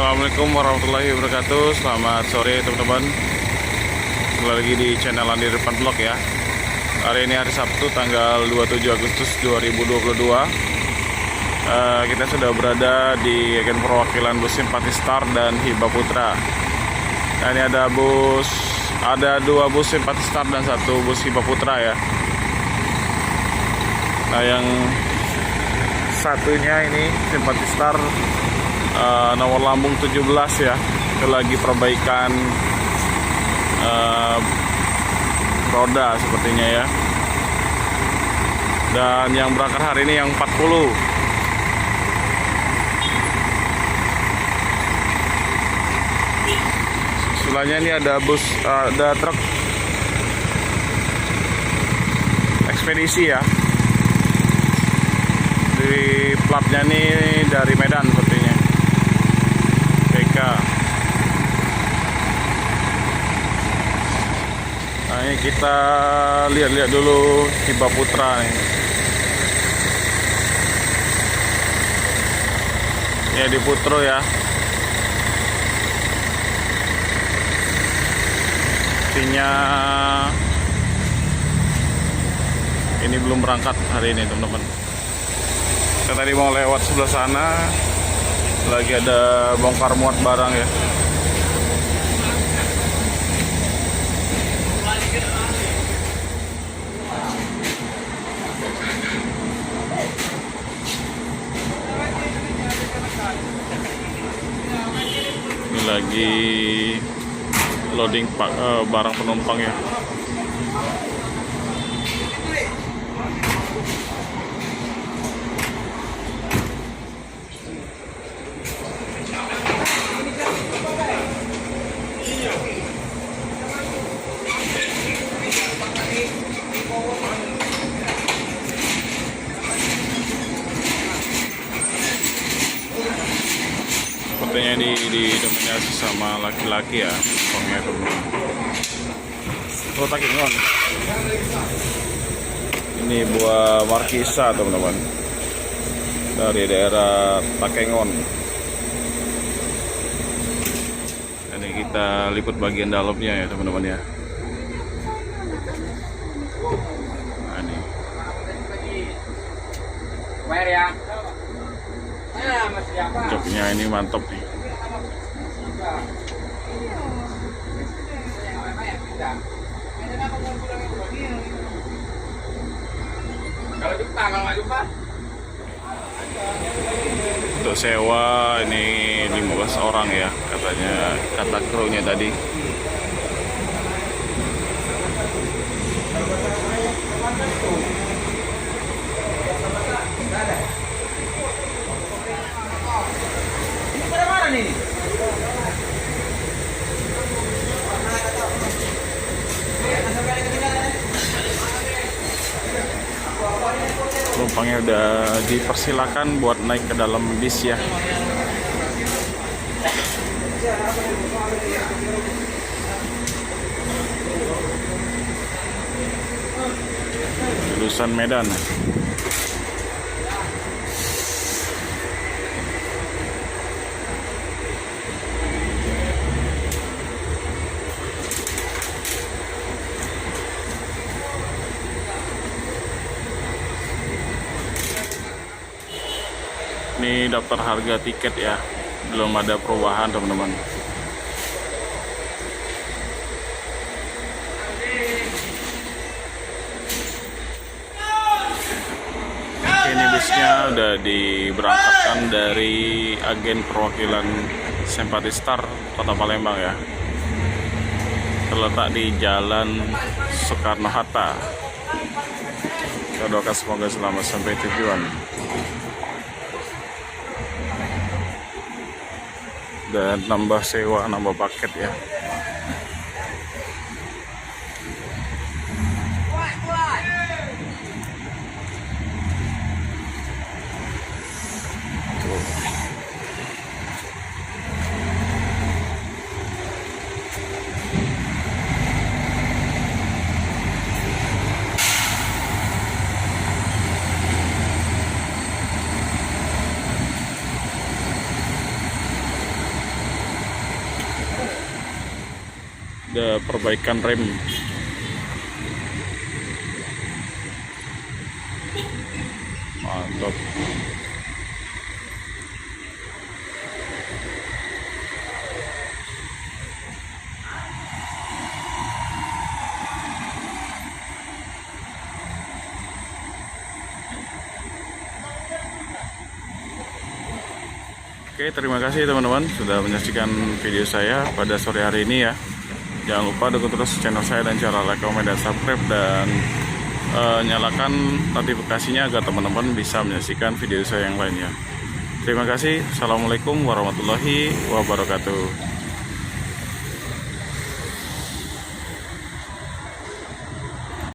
Assalamualaikum warahmatullahi wabarakatuh. Selamat sore teman-teman. Kembali lagi di channel Andi Irfan Vlog ya. Hari ini hari Sabtu tanggal 27 Agustus 2022. Kita sudah berada di agen perwakilan bus Simpati Star dan Hiba Putra. Nah, ini ada dua bus Simpati Star dan satu bus Hiba Putra ya. Nah, yang satunya ini Simpati Star nomor lambung 17 ya, itu lagi perbaikan roda sepertinya ya. Dan yang berangkat hari ini yang 40. Susulnya ini ada truk ekspedisi ya. Di platnya ini dari Medan sepertinya. Nah, ini kita lihat dulu Hiba Putra nih. Ya di Putro ya. Artinya ini belum berangkat hari ini teman-teman. Kita tadi mau lewat sebelah sana, lagi ada bongkar muat barang ya. Ini lagi loading barang penumpang ya. Sepertinya didominasi sama laki-laki ya, pengnya teman-teman. Oh, Takengon. Ini buah Markisa teman-teman, dari daerah Takengon. Ini kita liput bagian dalamnya ya teman-teman ya. Nah, ini. Joknya ini mantap nih. Untuk sewa ini 15 orang ya katanya, kata krunya tadi. Penumpangnya udah dipersilakan buat naik ke dalam bis ya. Jurusan Medan. Ini daftar harga tiket ya, belum ada perubahan teman-teman. Ini bisnya udah diberangkatkan dari agen perwakilan Simpati Star Kota Palembang ya. Terletak di Jalan Soekarno-Hatta. Kita doakan semoga selamat sampai tujuan. Dan nambah sewa, nambah paket ya. ada perbaikan rem. Mantap. Oke, terima kasih teman-teman sudah menyaksikan video saya pada sore hari ini ya. Jangan lupa dukung terus channel saya dan cara like, komen, dan subscribe, dan nyalakan notifikasinya agar teman-teman bisa menyaksikan video saya yang lainnya. Terima kasih. Assalamualaikum warahmatullahi wabarakatuh.